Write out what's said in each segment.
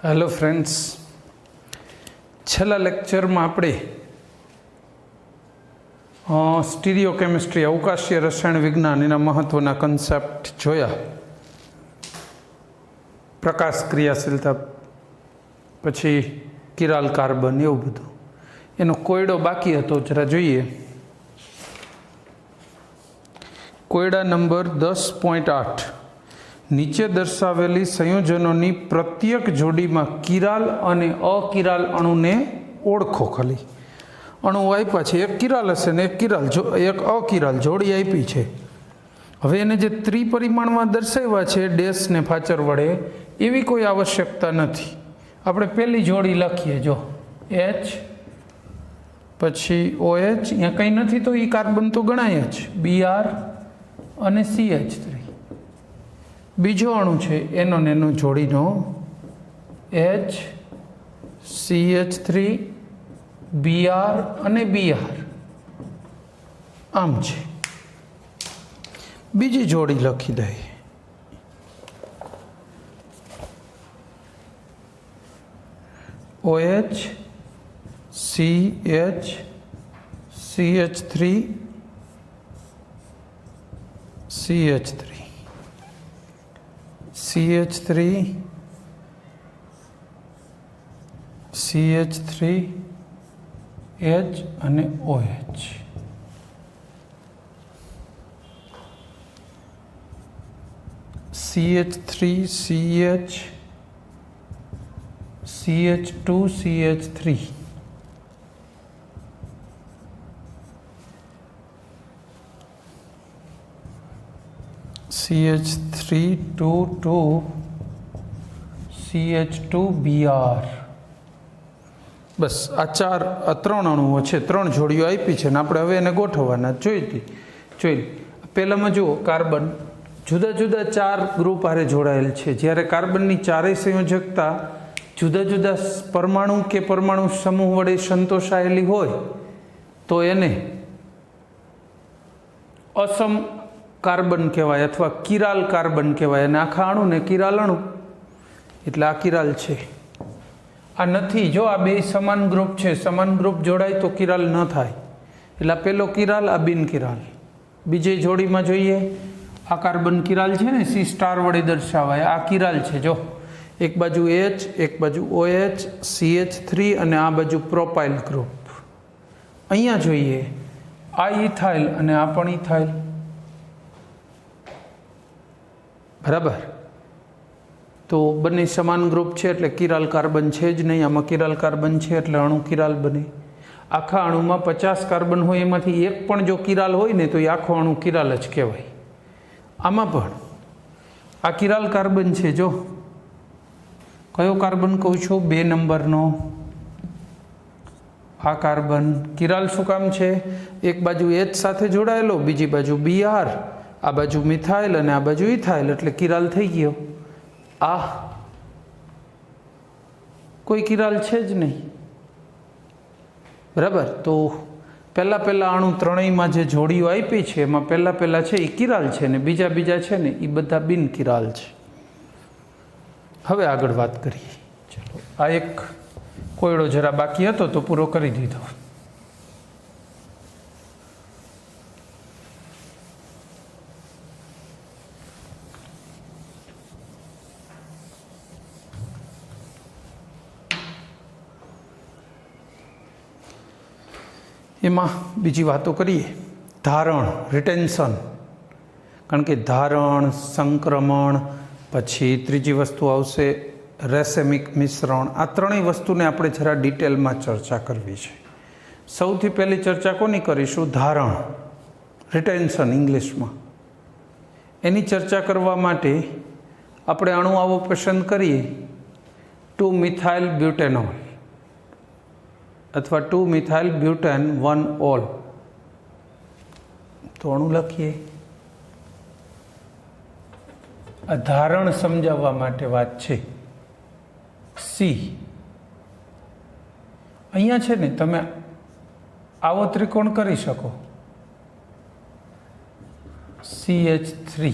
Hello friends, છેલ્લા લેક્ચરમાં આપણે સ્ટીરિયોકેમિસ્ટ્રી અવકાશીય રસાયણ વિજ્ઞાન એના મહત્ત્વના કન્સેપ્ટ જોયા. પ્રકાશ ક્રિયાશીલતા, પછી કિરાલ કાર્બન, એવું બધું. એનો કોયડો બાકી હતો, જરા જોઈએ. કોયડા નંબર 10.8. નીચે દર્શાવેલી સંયોજનોની પ્રત્યેક જોડીમાં કિરાલ અને અકિરાલ અણુને ઓળખો. ખાલી અણુ આપ્યા છે, એક કિરાલ હશે ને એક અકિરાલ જોડી આપી છે. હવે એને જે ત્રિપરિમાણમાં દર્શાવ્યા છે ડેશ ને ફાચર વડે, એવી કોઈ આવશ્યકતા નથી. આપણે પહેલી જોડી લખીએ, જો H પછી OH, અહીંયા કંઈ નથી તો એ કાર્બન તો ગણાય જ, Br અને CH3. બીજો અણુ છે એનો ને એનો જોડીનો H CH3 Br અને Br આમ છે. બીજી જોડી લખી દઈએ, OH CH CH3 CH3 CH3 CH3 H અને OH. CH3 CH CH2 CH3 CH3 2 CH2 Br. બસ આ ત્રણ અણુઓ છે, ત્રણ જોડીઓ આપી છે ને આપણે હવે એને ગોઠવવાના જોઈ. પહેલામાં જુઓ, કાર્બન જુદા જુદા 4 ગ્રુપ હારે જોડાયેલ છે. જ્યારે કાર્બનની ચારેય સંયોજકતા જુદા જુદા પરમાણુ કે પરમાણુ સમૂહ વડે સંતોષાયેલી હોય તો એને અસમ કાર્બન કહેવાય અથવા કિરાલ કાર્બન કહેવાય. અને આખા અણુને કિરાલ અણુ એટલે આ કિરાલ છે. આ નથી, જો આ બે સમાન ગ્રુપ છે, સમાન ગ્રુપ જોડાય તો કિરાલ ન થાય. એટલે આ પેલો કિરાલ, આ બિન કિરાલ. બીજી જોડીમાં જોઈએ, આ કાર્બન કિરાલ છે ને, C સ્ટાર વડે દર્શાવાય, આ કિરાલ છે. જો એક બાજુ H, એક બાજુ OH CH3 અને આ બાજુ પ્રોપાઇલ ગ્રુપ. અહીંયા જોઈએ, આ ઇથાઇલ અને આ પણ ઇથાઇલ. બરાબર, તો બંને સમાન ગ્રુપ છે એટલે કિરાલ કાર્બન છે જ નહીં. આમાં કિરાલ કાર્બન છે એટલે અણુ કિરાલ બને. આખા અણુમાં 50 કાર્બન હોય, એમાંથી એક પણ જો કિરાલ હોય ને તો એ આખો અણુ કિરાલ જ કહેવાય. આમાં પણ આ કિરાલ કાર્બન છે. જો કયો કાર્બન કહું છું? 2 નંબરનો આ કાર્બન કિરાલ. શું કામ છે? એક બાજુ H સાથે જોડાયેલો, બીજી બાજુ Br, આ બાજુ મિથાઇલ અને આ બાજુ ઇથાઇલ, એટલે કિરાલ થઈ ગયો. આ કોઈ કિરાલ છે જ નહીં. બરાબર, તો પહેલા અણુ ત્રણેયમાં જે જોડીઓ આપી છે એમાં પહેલા છે એ કિરાલ છે ને બીજા છે ને એ બધા બિન કિરાલ છે. હવે આગળ વાત કરીએ. ચલો, આ એક કોયડો જરા બાકી હતો તો પૂરો કરી દીધો. એમાં બીજી વાતો કરીએ. ધારણ, રિટેન્શન. કારણ કે ધારણ, સંક્રમણ, પછી ત્રીજી વસ્તુ આવશે રેસેમિક મિશ્રણ. આ ત્રણેય વસ્તુને આપણે જરા ડિટેલમાં ચર્ચા કરવી છે. સૌથી પહેલી ચર્ચા કોની કરીશું? ધારણ, રિટેન્શન ઇંગ્લિશમાં. એની ચર્ચા કરવા માટે આપણે અણુ આવો પસંદ કરીએ, 2 મિથાઇલ બ્યુટેનોલ અથવા 2 મિથાઇલ બ્યુટેન 1 ઓલ. તો અણુ લખીએ. આ ધારણ સમજાવવા માટે વાત છે. C અહીંયા છે ને, તમે આવો ત્રિકોણ કરી શકો, CH3.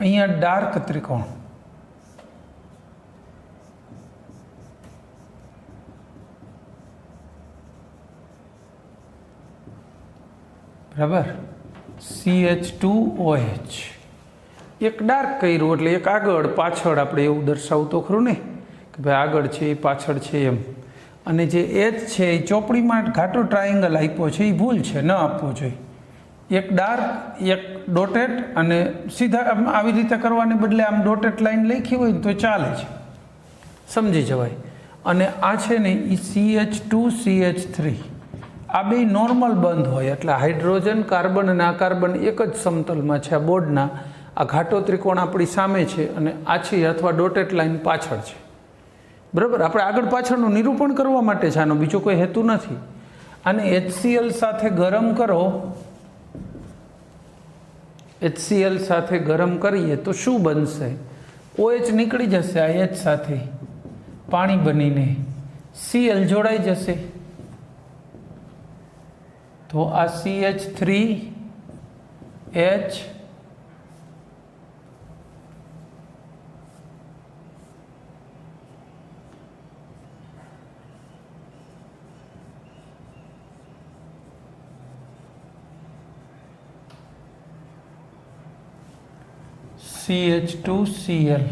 અહીંયા ડાર્ક ત્રિકોણ બરાબર, CH2OH એક ડાર્ક કર્યું એટલે એક આગળ પાછળ આપણે એવું દર્શાવવું તો ખરું ને કે ભાઈ આગળ છે એ પાછળ છે એમ. અને જે H છે એ ચોપડીમાં ઘાટો ટ્રાયેંગલ આપ્યો છે એ ભૂલ છે, ન આપવો જોઈએ. એક ડાર્ક એક ડોટેડ અને સીધા આવી રીતે કરવાને બદલે આમ ડોટેડ લાઈન લખી હોય તો ચાલે છે, સમજી જવાય. અને આ છે ને એ CH2CH3 આ બે નોર્મલ બંધ હોય એટલે હાઇડ્રોજન કાર્બન અને આ કાર્બન એક જ સમતલમાં છે. આ બોર્ડના આ ઘાટો ત્રિકોણ આપણી સામે છે અને આછી અથવા ડોટેડ લાઈન પાછળ છે. બરાબર, આપણે આગળ પાછળનું નિરૂપણ કરવા માટે છે, આનો બીજો કોઈ હેતુ નથી. અને HCl સાથે ગરમ કરો, HCl સાથે ગરમ કરીએ તો શું બનશે? OH નીકળી જશે આ H સાથે પાણી બનીને, Cl જોડાઈ જશે તો આ CH3H CH2Cl.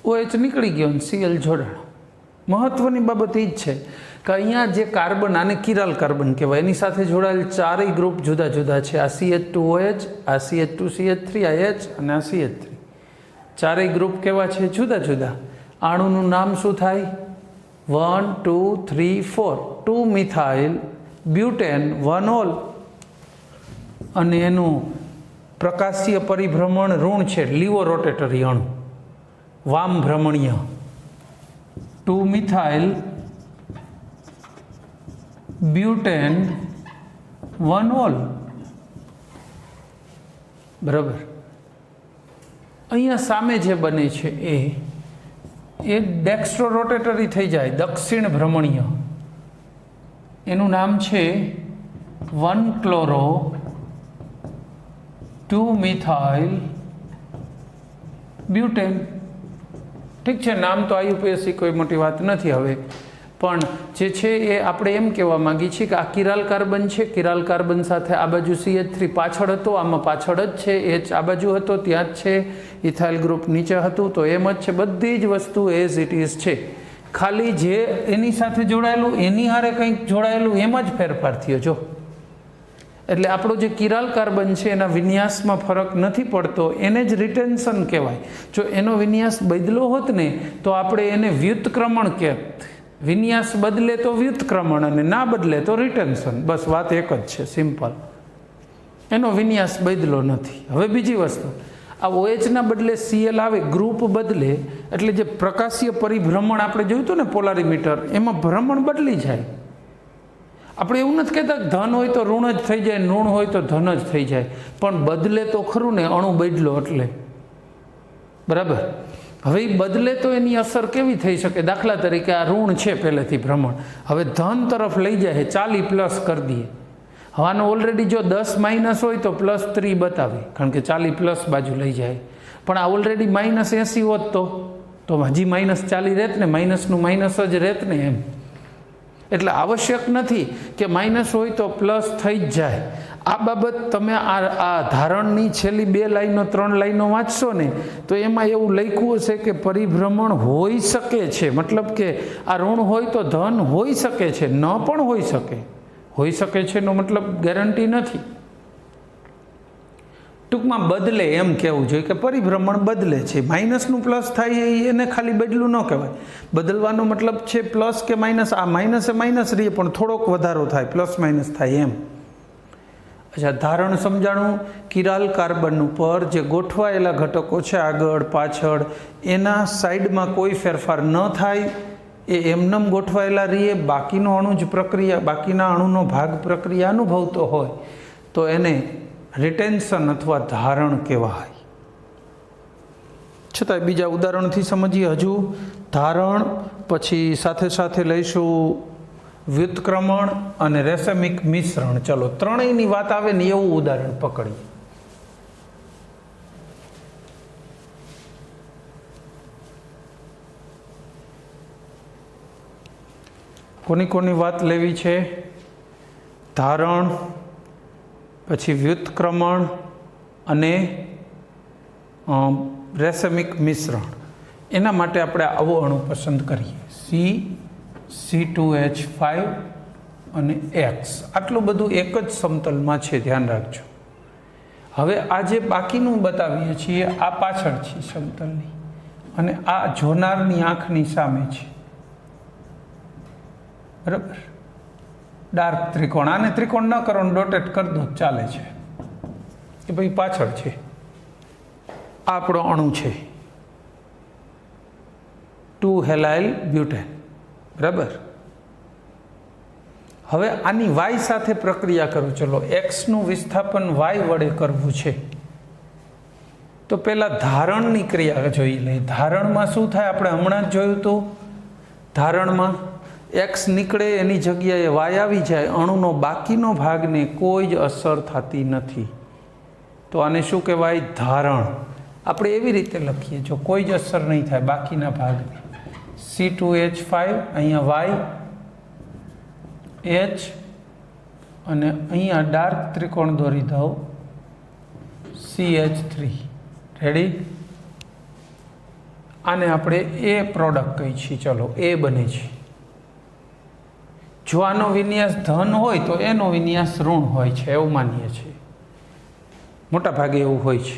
OH નીકળી ગયો અને Cl જોડાણો. મહત્વની બાબત એ જ છે કે અહીંયા જે કાર્બન, આને કિરાલ કાર્બન કહેવાય, એની સાથે જોડાયેલ ચારેય ગ્રુપ જુદા જુદા છે. આ CH2OH, આ CH2CH3, આ H અને આ CH3. ચારેય ગ્રુપ કેવા છે? જુદા જુદા. અણુનું નામ શું થાય? 1 2 3 4 2 મિથાઇલ બ્યુટેન 1 ઓલ. અને એનું પ્રકાશીય પરિભ્રમણ ઋણ છે, લીવો રોટેટરી અણુ, વામ ભ્રમણીય 2 મિથાઇલ બ્યુટેન 1 ઓલ. બરાબર, અહીંયા સામે જે બને છે એ ડેક્સ્ટ્રો રોટેટરી થઈ જાય, દક્ષિણ ભ્રમણીય. એનું નામ છે 1 ક્લોરો 2 મિથાઇલ બ્યુટેન. ઠીક છે, નામ તો IUPAC કોઈ મોટી વાત નથી. હવે પણ જે છે એ આપણે એમ કહેવા માંગીએ છીએ કે આ કિરાલ કાર્બન છે, કિરાલ કાર્બન સાથે આ બાજુ CH3 પાછળ હતો, આમાં પાછળ જ છે, H આ બાજુ હતો ત્યાં જ છે, ઇથાઇલ ગ્રુપ નીચે હતું તો એમ જ છે. બધી જ વસ્તુ એઝ ઇટ ઇઝ છે, ખાલી જે એની સાથે જોડાયેલું એની હારે કંઈક જોડાયેલું એમ જ ફેરફાર થયો. જો એટલે આપણો જે કિરાલ કાર્બન છે એના વિન્યાસમાં ફરક નથી પડતો, એને જ રિટેન્શન કહેવાય. જો એનો વિન્યાસ બદલો હોત ને તો આપણે એને વ્યુત્ક્રમણ કહેત. વિન્યાસ બદલે તો વ્યુત્ક્રમણ અને ના બદલે તો રિટેન્શન. બસ વાત એક જ છે, સિમ્પલ. એનો વિન્યાસ બદલો નથી. હવે બીજી વસ્તુ, આ OH ના બદલે Cl આવે, ગ્રુપ બદલે એટલે જે પ્રકાશીય પરિભ્રમણ આપણે જોયું હતું ને પોલારીમીટર, એમાં ભ્રમણ બદલી જાય. આપણે એવું નથી કહેતા ધન હોય તો ઋણ જ થઈ જાય, ઋણ હોય તો ધન જ થઈ જાય, પણ બદલે તો ખરું ને, અણુ બદલો એટલે. બરાબર, હવે એ બદલે તો એની અસર કેવી થઈ શકે? દાખલા તરીકે આ ઋણ છે પહેલેથી ભ્રમણ, હવે ધન તરફ લઈ જાય, 40 પ્લસ કરી દઈએ. હવે આનો ઓલરેડી જો 10 માઇનસ હોય તો +3 બતાવે, કારણ કે 40 પ્લસ બાજુ લઈ જાય. પણ આ ઓલરેડી -80 હોત તો હજી -40 રહેત ને, માઇનસનું માઇનસ જ રહેત ને એમ. એટલે આવશ્યક નથી કે માઇનસ હોય તો પ્લસ થઈ જ જાય. આ બાબત તમે આ ધારણની છેલ્લી 2 લાઈનો 3 લાઈનો વાંચશો ને તો એમાં એવું લખ્યું હશે કે પરિભ્રમણ હોઈ શકે છે, મતલબ કે આ ઋણ હોય તો ધન હોઈ શકે છે, ન પણ હોઈ શકે. હોઈ શકે છે એનો મતલબ ગેરંટી નથી. ટૂંકમાં બદલે એમ કહેવું જોઈએ કે પરિભ્રમણ બદલે છે. માઇનસનું પ્લસ થાય એને ખાલી બદલું ન કહેવાય. બદલવાનો મતલબ છે પ્લસ કે માઇનસ. આ માઇનસે માઇનસ રહીએ પણ થોડોક વધારો થાય, પ્લસ માઇનસ થાય એમ. અચ્છા, ધારણ સમજાણું. કિરાલ કાર્બન ઉપર જે ગોઠવાયેલા ઘટકો છે આગળ પાછળ, એના સાઈડમાં કોઈ ફેરફાર ન થાય, એ એમનેમ ગોઠવાયેલા રહીએ. બાકીનો અણુ જ પ્રક્રિયા, બાકીના અણુનો ભાગ પ્રક્રિયા અનુભવતો હોય તો એને રિટેન્શન અથવા ધારણ કહેવાય. છતાંય બીજા ઉદાહરણથી સમજીએ હજુ. ધારણ પછી સાથે સાથે લઈશું વ્યુત્ક્રમણ અને રેસેમિક મિશ્રણ. ચલો, ત્રણેયની વાત આવે ને એવું ઉદાહરણ પકડીએ. કોની વાત લેવી છે? ધારણ, પછી વ્યુત્ક્રમણ અને રેસમિક મિશ્રણ. એના માટે આપણે આવો અણુ પસંદ કરીએ, C2H5 અને X. આટલું બધું એક જ સમતલમાં છે, ધ્યાન રાખજો. હવે આ જે બાકીનું બતાવીએ છીએ આ પાછળ છે સમતલની, અને આ જોનારની આંખની સામે છે, બરાબર? ડાર્ક ત્રિકોણ, આને ત્રિકોણ ન કરો ને ડોટેટ કરી દો ચાલે છે, એ ભાઈ પાછળ છે. આ આપણો અણુ છે 2-હેલાઇલ બ્યુટેન, બરાબર? હવે આની વાય સાથે પ્રક્રિયા કરો. ચલો, એક્સનું વિસ્થાપન વાય વડે કરવું છે તો પહેલાં ધારણની ક્રિયા જોઈ લઈએ. ધારણમાં શું થાય? આપણે હમણાં જ જોયું હતું. ધારણમાં એક્સ નીકળે એની જગ્યાએ વાય આવી જાય, અણુનો બાકીનો ભાગને કોઈ જ અસર થતી નથી. તો આને શું કહેવાય? ધારણ. આપણે એવી રીતે લખીએ, જો કોઈ જ અસર નહીં થાય બાકીના ભાગને. C2H5, અહીંયા વાય H, અને અહીંયા ડાર્ક ત્રિકોણ દોરી દઉં, CH3. રેડી? આને આપણે એ પ્રોડક્ટ કહી છીએ. ચલો, એ બને છે. જો આનો વિન્યાસ ધન હોય તો એનો વિન્યાસ ઋણ હોય છે, એવું માનીએ છીએ. મોટા ભાગે એવું હોય છે.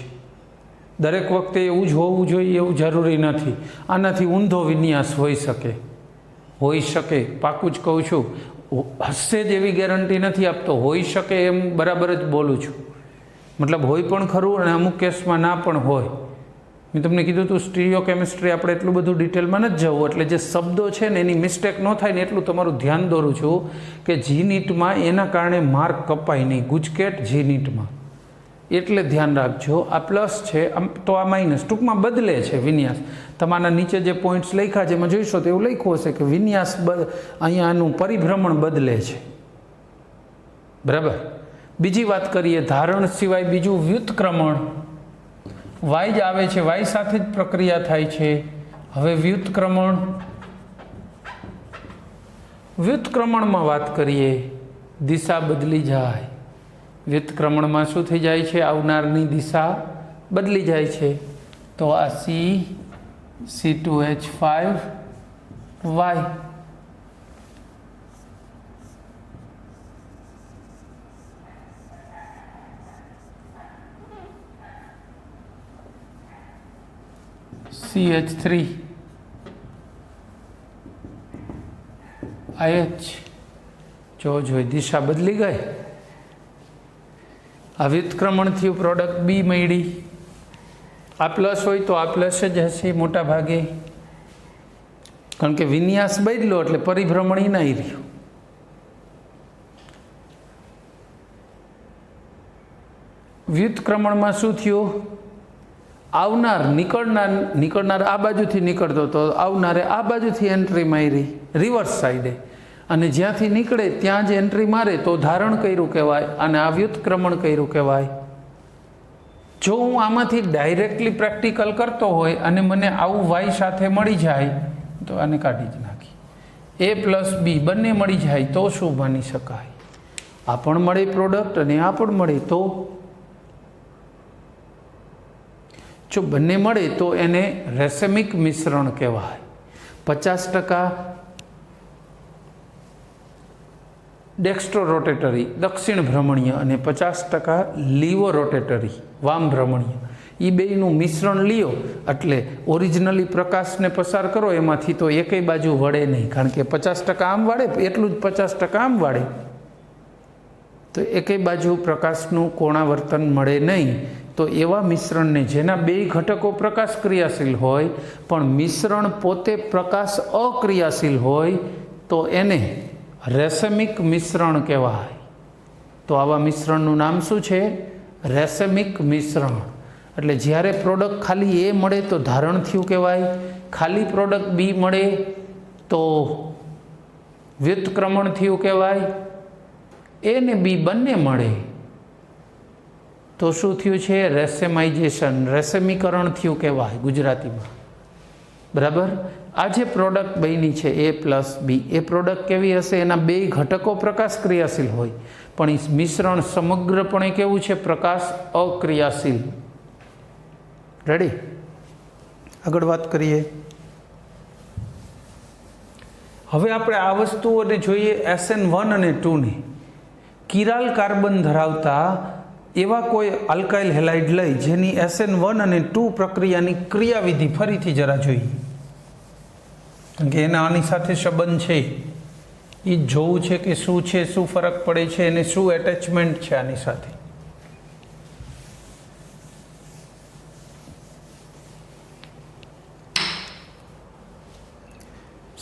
દરેક વખતે એવું જ હોવું જોઈએ એવું જરૂરી નથી. આનાથી ઊંધો વિન્યાસ હોઈ શકે. પાકું જ કહું છું, હશે જ એવી ગેરંટી નથી આપતો. હોઈ શકે એમ બરાબર જ બોલું છું. મતલબ હોય પણ ખરું અને અમુક કેસમાં ના પણ હોય. મેં તમને કીધું હતું સ્ટીરિયો કેમિસ્ટ્રી આપણે એટલું બધું ડિટેલમાં નથી જવું, એટલે જે શબ્દો છે ને એની મિસ્ટેક ન થાય ને એટલું તમારું ધ્યાન દોરું છું કે જી નીટમાં એના કારણે માર્ક કપાય નહીં. ગુજકેટ જી નીટમાં એટલે ધ્યાન રાખજો. આ પ્લસ છે તો આ માઇનસ, ટૂંકમાં બદલે છે વિન્યાસ. તમારા નીચે જે પોઈન્ટ્સ લખ્યા છે એમાં જોઈશો તો એવું લખ્યું હશે કે વિન્યાસ અહીંયા આનું પરિભ્રમણ બદલે છે, બરાબર? બીજી વાત કરીએ, ધારણ સિવાય બીજું વ્યુત્ક્રમણ. વાય જ આવે છે, વાય સાથે જ પ્રક્રિયા થાય છે. હવે વ્યુત્ક્રમણમાં વાત કરીએ, દિશા બદલી જાય. વ્યુત્ક્રમણમાં શું થઈ જાય છે? આવનારની દિશા બદલી જાય છે. તો આ C2H5 Y, CH3 IH. જો દિશા બદલી ગઈ. આ વ્યુત્ક્રમણથી પ્રોડક્ટ બી મળી. આ પ્લસ હોય તો આ પ્લસ જ હશે મોટા ભાગે, કારણ કે વિન્યાસ બદલો એટલે પરિભ્રમણ નહીં રહ્યું. વ્યુત્ક્રમણમાં શું થયું? આવનાર નીકળનાર આ બાજુથી નીકળતો તો આવનારે આ બાજુથી એન્ટ્રી મારી રિવર્સ સાઈડે, અને જ્યાંથી નીકળે ત્યાં જ એન્ટ્રી મારે તો ધારણ કર્યું કહેવાય, અને આ વ્યુત્ક્રમણ કર્યું કહેવાય. જો હું આમાંથી ડાયરેક્ટલી પ્રેક્ટિકલ કરતો હોય અને મને આવું વાય સાથે મળી જાય તો આને કાઢી જ નાખી. A પ્લસ બી બંને મળી જાય તો શું માની શકાય? આ પણ મળે પ્રોડક્ટ અને આ પણ મળે તો, જો બંને મળે તો એને રેસેમિક મિશ્રણ કહેવાય. 50% ડેક્સ્ટ્રો રોટેટરી દક્ષિણ ભ્રમણીય અને 50% લીવો રોટેટરી વામ ભ્રમણીય. એ બેયનું મિશ્રણ લ્યો એટલે ઓરિજિનલી પ્રકાશને પસાર કરો એમાંથી તો એકેય બાજુ વળે નહીં, કારણ કે 50% આમ વાળે એટલું જ 50% આમ વાળે, તો એકેય બાજુ પ્રકાશનું કોણાવર્તન મળે નહીં. તો એવા મિશ્રણને જેના બે ઘટકો પ્રકાશ ક્રિયાશીલ હોય પણ મિશ્રણ પોતે પ્રકાશ અક્રિયાશીલ હોય તો એને રેસેમિક મિશ્રણ કહેવાય. તો આવા મિશ્રણનું નામ શું છે? રેસેમિક મિશ્રણ. એટલે જ્યારે પ્રોડક્ટ ખાલી એ મળે તો ધારણ થયું કહેવાય, ખાલી પ્રોડક્ટ બી મળે તો વ્યુત્ક્રમણ થયું કહેવાય, એ ને બી બંને મળે તો શું થયું છે? રેસેમાઇઝેશન, રેસેમીકરણ થયું કહેવાય ગુજરાતીમાં. बराबर। आ जे प्रोडक्ट बनी है ए प्लस बी, ए प्रोडक्ट केवी हशे? एना बे घटको प्रकाश क्रियाशील होय, पण ई मिश्रण समग्रपणे केवुं छे? प्रकाश अक्रियाशील। रेडी? आगळ वात करीए। हवे आपणे आ वस्तुओने जोईए SN1 અને 2 ने। किराल कार्बन धरावता एवा कोई अल्काइल हेलाइड लई जेनी SN1 અને 2 प्रक्रियानी क्रियाविधि फरीथी जरा जोईए, कारण के एना आनी साथे संबंध छे। ई जोवुं छे के शुं छे, शुं फरक पड़े छे अने शुं एटेचमेंट छे आनी साथे।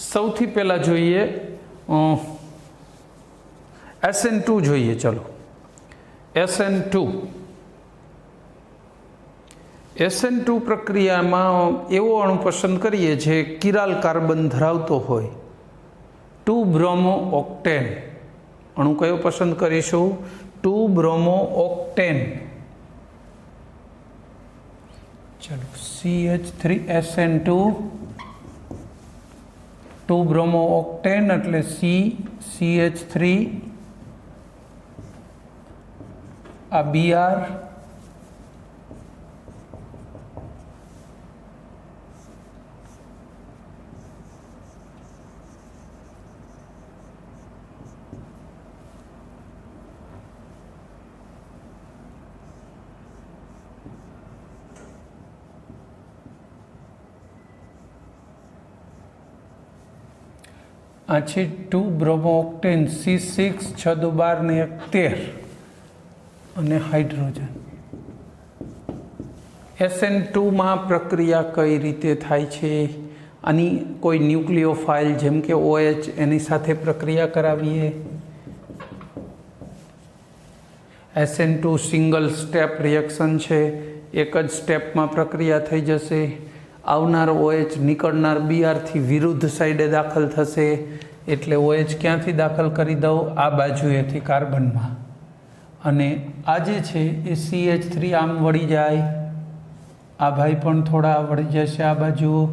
सौथी पहला जोईए SN2 जोईए। चलो SN2 SN2 प्रक्रिया में एवो अणु पसंद करिए जे किराल कार्बन धरावतो होय। 2 ब्रोमो ऑक्टेन अणु कयो पसंद करीशुं? 2 ब्रोमो ऑक्टेन। चलो CH3SN2 2 ब्रोमो ऑक्टेन एटले CH3 आ Br आ 2 ब्रोमो ऑक्टेन C6 6 2 12 ने 13 અને हाइड्रोजन। SN2 में प्रक्रिया कई रीते थाय छे? आनी कोई न्यूक्लियोफाइल जेम के OH एनी साथे प्रक्रिया करावीए। SN2 सिंगल स्टेप रिएक्शन छे, एक ज स्टेप में प्रक्रिया थई जशे। आवनार OH निकळनार Br थी विरुद्ध साइडे दाखल थशे, एटले OH क्यांथी दाखल करी दઉં? आ बाजुएथी कार्बन में, अने आ जे छे ए CH3 आम वળી जाए, आ भाई पण थोड़ा वળી जशे आ बाजू।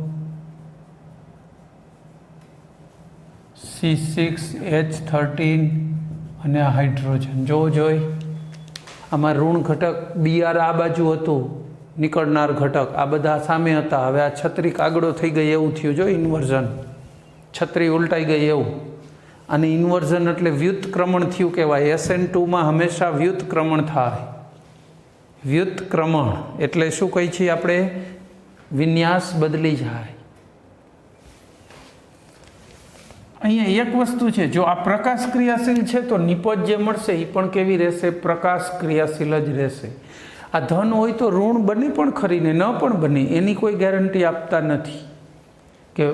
C6H13 अने आ हाइड्रोजन जो जोई आमां ऋण घटक Br आ बाजू हतुं, निकळनार घटक आ बधा सामे हता। हवे आ छतरी कागड़ो थई गई एवुं थयुं, जो इन्वर्जन, छतरी उल्टाई गई एवुं। અને ઇન્વર્ઝન એટલે વ્યુત્ક્રમણ થયું કહેવાય। SN2 માં હંમેશા વ્યુત્ક્રમણ થાય। વ્યુત્ક્રમણ એટલે શું કહી છીએ આપણે? વિન્યાસ બદલી જાય। અહીંયા એક વસ્તુ છે, જો આ પ્રકાશ ક્રિયાશીલ છે તો નિપજ જે મળશે એ પણ કેવી રહેશે? પ્રકાશ ક્રિયાશીલ જ રહેશે। આ ધન હોય તો ઋણ બને પણ ખરી ને ન પણ બને, એની કોઈ ગેરંટી આપતા નથી કે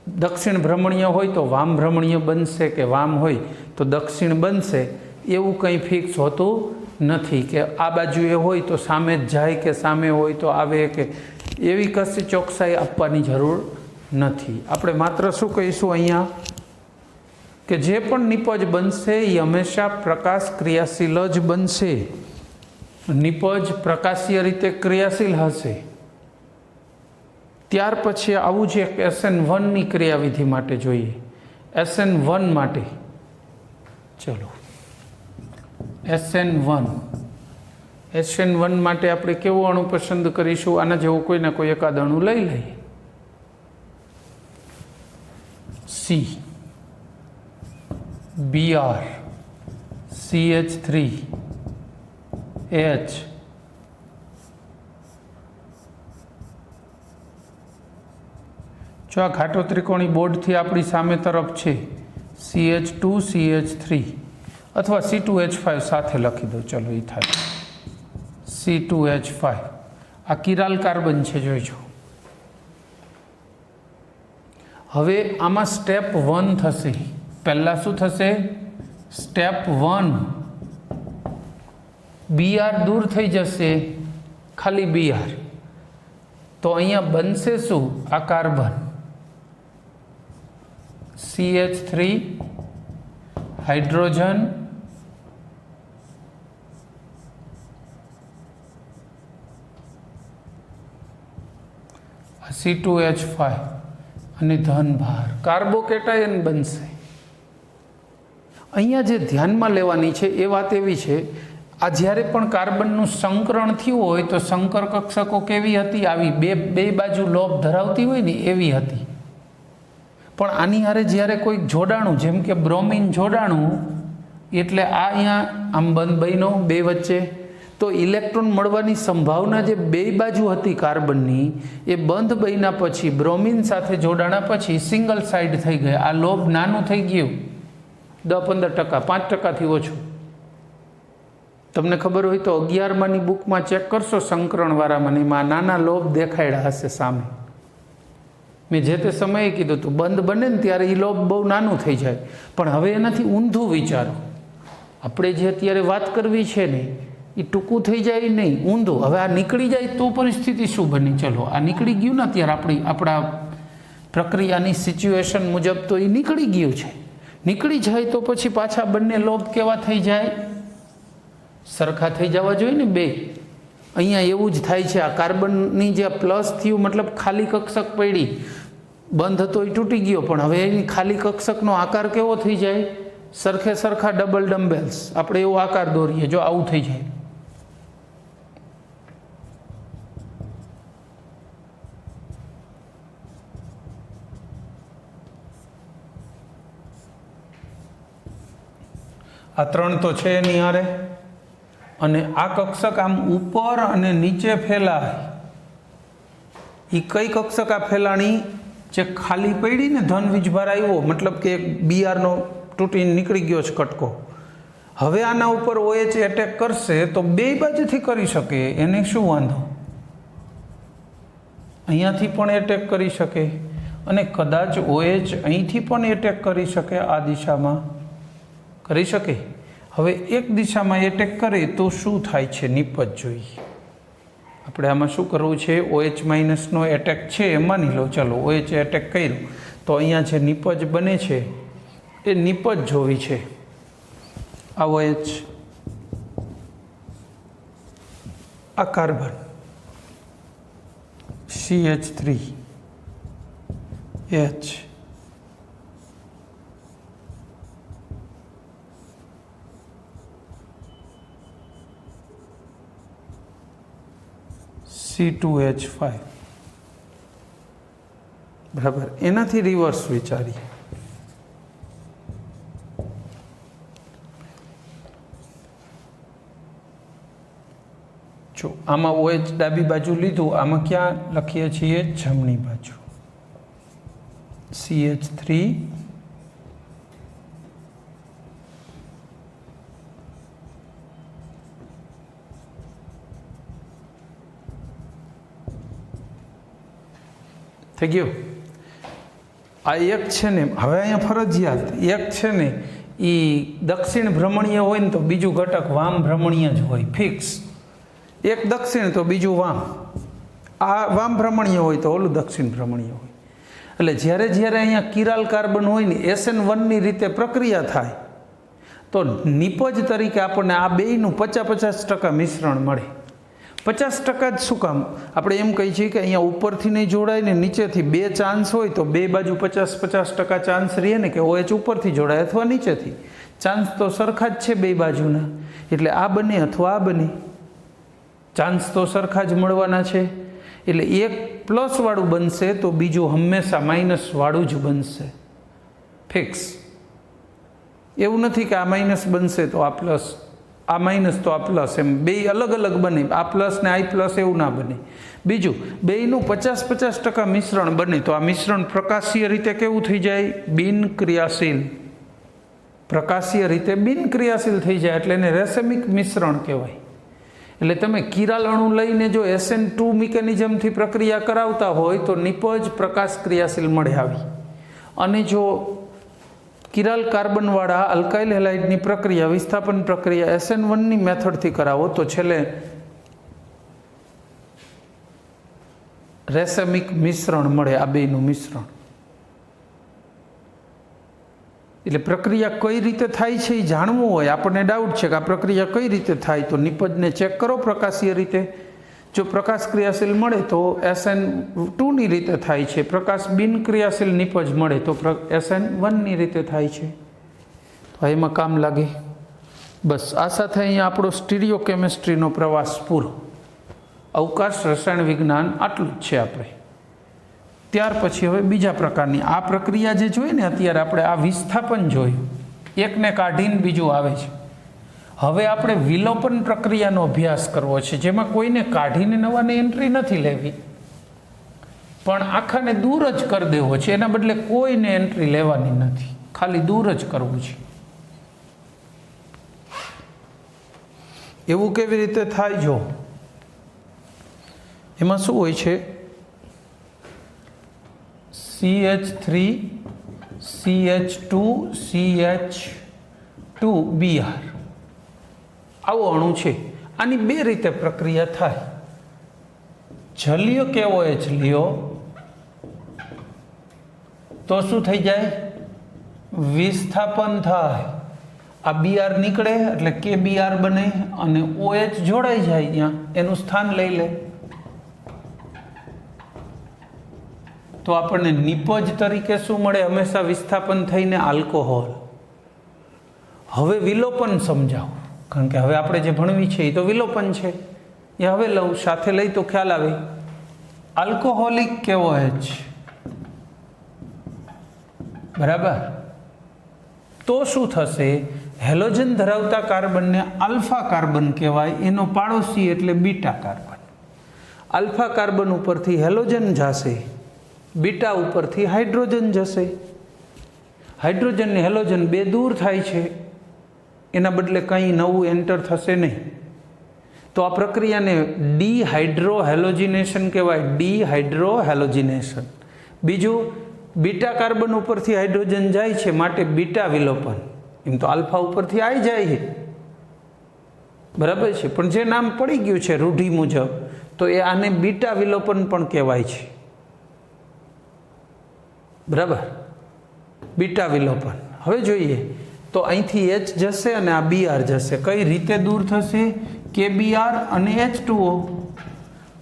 दक्षिण भ्रमणीय होय तो वाम भ्रमणीय बनशे के वाम होय तो दक्षिण बनशे, एवुं कंई फिक्स होतुं नथी के आ बाजुए होय तो सामे ज जाय के सामे होय तो आवे, के एवी कशी चोकसाई आपवानी जरूर नथी। आपणे मात्र शुं कहीशुं अहींया के जे पण निपज बनशे ए हमेशा प्रकाश क्रियाशील ज बनशे। निपज प्रकाशीय रीते क्रियाशील हशे। त्यार पछी आवुं ज एक SN1 नी क्रियाविधि माटे जोईए। SN1 माटे चलो SN1 माटे आपणे केवो अणु पसंद करीशुं? आना जेवो कोईना कोई एकाद अणु लई लईए। C Br CH3 H जो आ घाटो त्रिकोणी बोर्ड थी अपनी सामे तरफ छे CH2 CH3 अथवा C2H5 साथे लखी दो। चलो ये थाय C2H5। आ किराल कार्बन छे, जोईजो। हवे आमा स्टेप 1 थशे। पहला शुं थशे? स्टेप 1 Br दूर थई जशे, खाली Br, तो अहींया बनशे शुं? आ कार्बन CH3 हाइड्रोजन C2H5 અને ધન ભાર કાર્બોકેટાયન બનશે. અહીંયા જે ધ્યાનમાં લેવાની છે એ વાત એવી છે, આ જ્યારે પણ કાર્બનનું સંકરણ થયું હોય તો સંકર કક્ષકો કેવી હતી? આવી બે બાજુ લોભ ધરાવતી હોય ને એવી હતી. પણ આની હારે જ્યારે કોઈક જોડાણું, જેમ કે બ્રોમિન જોડાણું, એટલે આ અહીંયા આમ બંધ બન્યો બે વચ્ચે, તો ઇલેક્ટ્રોન મળવાની સંભાવના જે બે બાજુ હતી કાર્બનની એ બંધ બન્યા પછી બ્રોમિન સાથે જોડાણા પછી સિંગલ સાઇડ થઈ ગયા. આ લોભ નાનું થઈ ગયું, 10-15%, 5%થી ઓછું. તમને ખબર હોય તો 11માની બુકમાં ચેક કરશો સંકરણવાળામાં, એમાં નાના લોભ દેખાડ્યા હશે સામે. મેં જે તે સમયે કીધું હતું બંધ બને ને ત્યારે એ લોભ બહુ નાનું થઈ જાય. પણ હવે એનાથી ઊંધું વિચારો. આપણે જે અત્યારે વાત કરવી છે ને એ ટૂંકું થઈ જાય નહીં, ઊંધું. હવે આ નીકળી જાય તો પરિસ્થિતિ શું બની? ચલો આ નીકળી ગયું ને ત્યારે આપણા પ્રક્રિયાની સિચ્યુએશન મુજબ તો એ નીકળી ગયું છે. નીકળી જાય તો પછી પાછા બંને લોભ કેવા થઈ જાય? સરખા થઈ જવા જોઈએ ને બે. અહીંયા એવું જ થાય છે. આ કાર્બનની જે પ્લસ થયું મતલબ ખાલી કક્ષક પડી, બંધ હતો એ તૂટી ગયો, પણ હવે એની ખાલી કક્ષકનો આકાર કેવો થઈ જાય? સરખે સરખા ડબલ ડમ્બેલ્સ આપણે એવો આકાર દોરીએ, જો આવું થઈ જાય. આ ત્રણ તો છે એની હારે, અને આ કક્ષક આમ ઉપર અને નીચે ફેલાય. એ કઈ કક્ષક આ ફેલાણી? જે ખાલી પડી ને ધન વીજભાર આવ્યો, મતલબ કે એક બીઆરનો તૂટીને નીકળી ગયો છે કટકો. હવે આના ઉપર OH એટેક કરશે તો બે બાજુથી કરી શકે, એને શું વાંધો? અહીંયાથી પણ એટેક કરી શકે અને કદાચ OH અહીંથી પણ એટેક કરી શકે, આ દિશામાં કરી શકે. હવે એક દિશામાં એટેક કરે તો શું થાય છે? નિપજ જોઈએ. આપણે આમાં શું કરવું છે? OH- નો એટેક છે એ માની લો. ચલો OH એટેક કર્યું તો અહીંયા જે નિપજ બને છે એ નિપજ જોવી છે. આ OH, આ કાર્બન CH3H, C2H5, બરાબર. એનાથી રિવર્સ વિચારીએ. જો આમાં OH ડાબી બાજુ લીધું, આમાં ક્યાં લખીએ છીએ? જમણી બાજુ. CH3 થઈ ગયું. આ એક છે ને, હવે અહીંયા ફરજિયાત એક છે ને એ દક્ષિણ ભ્રમણીય હોય ને તો બીજું ઘટક વામ ભ્રમણીય જ હોય, ફિક્સ. એક દક્ષિણ તો બીજું વામ. આ વામ ભ્રમણીય હોય તો ઓલું દક્ષિણ ભ્રમણીય હોય. એટલે જ્યારે જ્યારે અહીંયા કિરાલ કાર્બન હોય ને SN1ની રીતે પ્રક્રિયા થાય તો નિપજ તરીકે આપણને આ બેયનું 50-50% મિશ્રણ મળે. 50% જ શું કામ? આપણે એમ કહીએ છીએ કે અહીંયા ઉપરથી નહીં જોડાય ને નીચેથી, બે ચાન્સ હોય તો બે બાજુ 50-50% ચાન્સ રહે ને કે OH ઉપરથી જોડાય અથવા નીચેથી. ચાન્સ તો સરખા જ છે બે બાજુના, એટલે આ બને અથવા આ બને, ચાન્સ તો સરખા જ મળવાના છે. એટલે એક પ્લસ વાળું બનશે તો બીજું હંમેશા માઇનસ વાળું જ બનશે, ફિક્સ. એવું નથી કે આ માઇનસ બનશે તો આ પ્લસ, આ માઇનસ તો આ પ્લસ, એમ બે અલગ અલગ બને. આ પ્લસ ને આ પ્લસ એવું ના બને. બીજું, બેયનું 50-50% મિશ્રણ બને તો આ મિશ્રણ પ્રકાશીય રીતે કેવું થઈ જાય? બિનક્રિયાશીલ. પ્રકાશીય રીતે બિનક્રિયાશીલ થઈ જાય એટલે એને રેસેમિક મિશ્રણ કહેવાય. એટલે તમે કિરાલ અણુ લઈને જો SN2 મિકેનિઝમથી પ્રક્રિયા કરાવતા હોય તો નિપજ પ્રકાશ ક્રિયાશીલ મળે આવી. અને જો કિરાલ કાર્બનવાળા અલ્કાઇલ હેલાઇડની પ્રક્રિયા, વિસ્થાપન પ્રક્રિયા SN1ની મેથડથી કરાવો તો છેલ્લે રેસેમિક મિશ્રણ મળે, આ બેયનું મિશ્રણ. એટલે પ્રક્રિયા કઈ રીતે થાય છે એ જાણવું હોય, આપણને ડાઉટ છે કે આ પ્રક્રિયા કઈ રીતે થાય તો નિપજને ચેક કરો પ્રકાશીય રીતે. જો પ્રકાશ ક્રિયાશીલ મળે તો SN2 ની રીતે થાય છે, પ્રકાશ બિન ક્રિયાશીલ નિપજ મળે તો SN1 ની રીતે થાય છે. તો એમાં કામ લાગે. બસ આ સાથે અહીંયા આપણો સ્ટીરિયો કેમિસ્ટ્રીનો પ્રવાસ પૂરો. અવકાશ રસાયણ વિજ્ઞાન આટલું જ છે આપણે. ત્યાર પછી હવે બીજા પ્રકારની આ પ્રક્રિયા જે જોઈએ ને અત્યારે આપણે આ વિસ્થાપન જોયું, એકને કાઢીને બીજું આવે છે. હવે આપણે વિલોપન પ્રક્રિયાનો અભ્યાસ કરવો છે, જેમાં કોઈને કાઢીને નવાની એન્ટ્રી નથી લેવી, પણ આખાને દૂર જ કરી દેવો છે. એના બદલે કોઈને એન્ટ્રી લેવાની નથી, ખાલી દૂર જ કરવું છે. એવું કેવી રીતે થાય? જો એમાં શું હોય છે, CH3 CH2 CH2Br આવો અણુ છે. આની બે રીતે પ્રક્રિયા થાય. જલીય કેવો H લ્યો તો શું થઈ જાય? વિસ્થાપન થાય. આ Br નીકળે એટલે KBr બને અને OH જોડાઈ જાય, ત્યાં એનું સ્થાન લઈ લે તો આપણને નિપજ તરીકે શું મળે? હંમેશા વિસ્થાપન થઈને આલ્કોહોલ. હવે વિલોપન સમજાવો, કારણ કે હવે આપણે જે ભણવી છે એ તો વિલોપન છે. એ હવે લઉં સાથે લઈ તો ખ્યાલ આવે. આલ્કોહોલિક કેવો H, બરાબર. તો શું થશે? હેલોજન ધરાવતા કાર્બનને આલ્ફા કાર્બન કહેવાય, એનો પાડોશી એટલે બીટા કાર્બન. આલ્ફા કાર્બન ઉપરથી હેલોજન જશે, બીટા ઉપરથી હાઇડ્રોજન જશે. હાઇડ્રોજન ને હેલોજન બે દૂર થાય છે, એના બદલે કંઈ નવું એન્ટર થશે નહીં. તો આ પ્રક્રિયાને ડીહાઇડ્રોહેલોજિનેશન કહેવાય, ડીહાઇડ્રોહેલોજિનેશન. બીજું, બીટા કાર્બન ઉપરથી હાઇડ્રોજન જાય છે માટે બીટા વિલોપન. એમ તો આલ્ફા ઉપરથી આવી જાય છે, બરાબર છે, પણ જે નામ પડી ગયું છે રૂઢિ મુજબ, તો એ આને બીટા વિલોપન પણ કહેવાય છે, બરાબર. બીટા વિલોપન. હવે જોઈએ તો અહીંથી H જશે અને આ Br જશે. કઈ રીતે દૂર થશે? KBr અને H2O.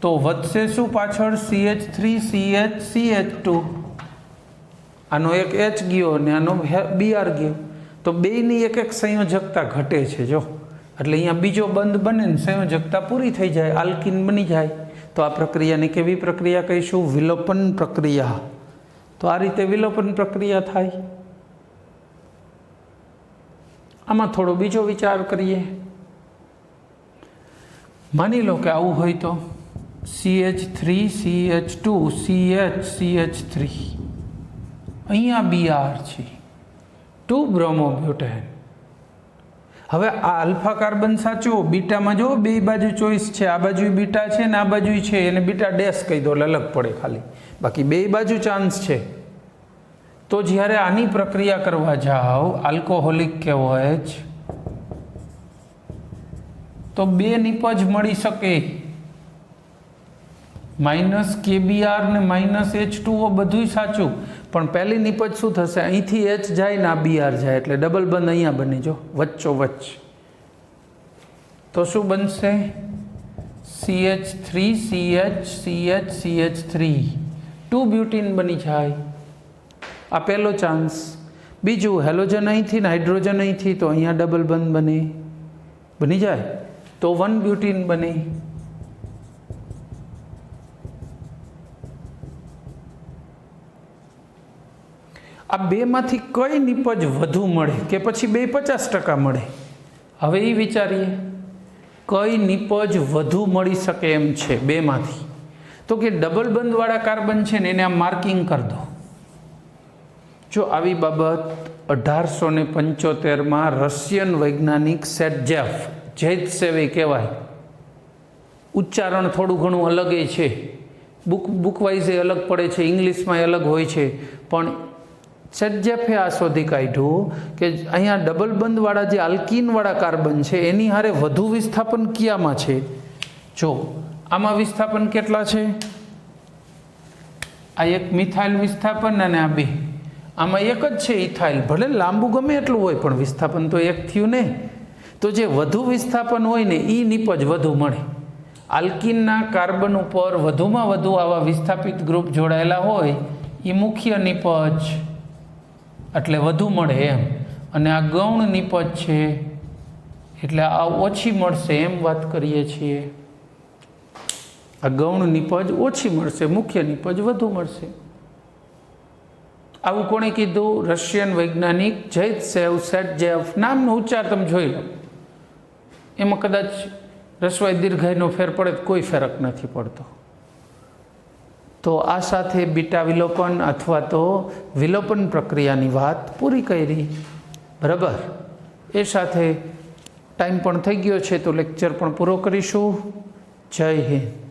તો વધશે શું પાછળ? CH3 CH CH2. આનો એક H ગયો અને આનો Br ગયો, તો બેયની એક એક સંયોજકતા ઘટે છે. જો એટલે અહીંયા બીજો બંધ બને ને સંયોજકતા પૂરી થઈ જાય, આલ્કીન બની જાય. તો આ પ્રક્રિયાને કેવી પ્રક્રિયા કહીશું? વિલોપન પ્રક્રિયા. તો આ રીતે વિલોપન પ્રક્રિયા થાય. આમાં થોડો બીજો વિચાર કરીએ. માની લો કે આવું હોય તો CH3 CH2 CH CH3, અહીંયા Br છે, 2 બ્રોમોબ્યુટેન. હવે આ આલ્ફા કાર્બન સાચો, બીટામાં જો બે બાજુ ચોઈસ છે, આ બાજુ બીટા છે ને આ બાજુ છે, એને બીટા ડેશ કહી દો એટલે અલગ પડે ખાલી, બાકી બે બાજુ ચાન્સ છે. તો જ્યારે આની પ્રક્રિયા કરવા જાઓ, આલ્કોહોલિક કેવો H, તો બે નિપજ મળી શકે, -KBr ને -H2O બધું સાચું, પણ પહેલી નિપજ શું થશે? અહીંથી H જાય ને આ Br જાય એટલે ડબલ બંધ અહીંયા બની, જો વચ્ચો વચ્ચ. તો શું બનશે? CH3 CH CH CH3, 2 બ્યુટીન બની જાય. આ પહેલો ચાન્સ. બીજું, હેલોજન અહીંથી ને હાઇડ્રોજન અહીંથી, તો અહીંયા ડબલ બંધ બને, બની જાય તો 1 બ્યુટીન બને. આ બેમાંથી કઈ નિપજ વધુ મળે કે પછી બે 50% મળે? હવે એ વિચારીએ, કઈ નિપજ વધુ મળી શકે એમ છે બેમાંથી? તો કે ડબલ બંધવાળા કાર્બન છે ને એને આમ માર્કિંગ કરી દો. જો આવી બાબત 1875માં રશિયન વૈજ્ઞાનિક સેટજેફ, જેતસેવે કહેવાય, ઉચ્ચારણ થોડું ઘણું અલગ છે, બુક વાઇઝ અલગ પડે છે, ઇંગ્લિશમાં અલગ હોય છે, પણ સેટજેફે આ શોધી કાઢ્યું કે અહીંયા ડબલ બંધવાળા જે આલ્કીનવાળા કાર્બન છે એની હારે વધુ વિસ્થાપન કયામાં છે? જો આમાં વિસ્થાપન કેટલા છે? આ એક મિથાઇલ વિસ્થાપન અને આ બે, આમાં એક જ છે ઇથાઇલ. ભલે લાંબુ ગમે એટલું હોય પણ વિસ્થાપન તો એક થયું ને. તો જે વધુ વિસ્થાપન હોય ને એ નિપજ વધુ મળે. આલ્કિનના કાર્બન ઉપર વધુમાં વધુ આવા વિસ્થાપિત ગ્રુપ જોડાયેલા હોય એ મુખ્ય નિપજ, એટલે વધુ મળે એમ, અને આ ગૌણ નિપજ છે એટલે આ ઓછી મળશે એમ વાત કરીએ છીએ. આ ગૌણ નિપજ ઓછી મળશે, મુખ્ય નિપજ વધુ મળશે. આવું કોણે કીધું? રશિયન વૈજ્ઞાનિક જૈતસેવ સેટજેવ. નામનો ઉચ્ચાર તમે જોઈ લો, એમાં કદાચ રસવાઈ દીર્ઘાઈનો ફેર પડે તો કોઈ ફરક નથી પડતો. તો આ સાથે બીટા વિલોપન અથવા તો વિલોપન પ્રક્રિયાની વાત પૂરી કરી. બરાબર, એ સાથે ટાઈમ પણ થઈ ગયો છે, તો લેક્ચર પણ પૂરો કરીશું. જય હિન્દ.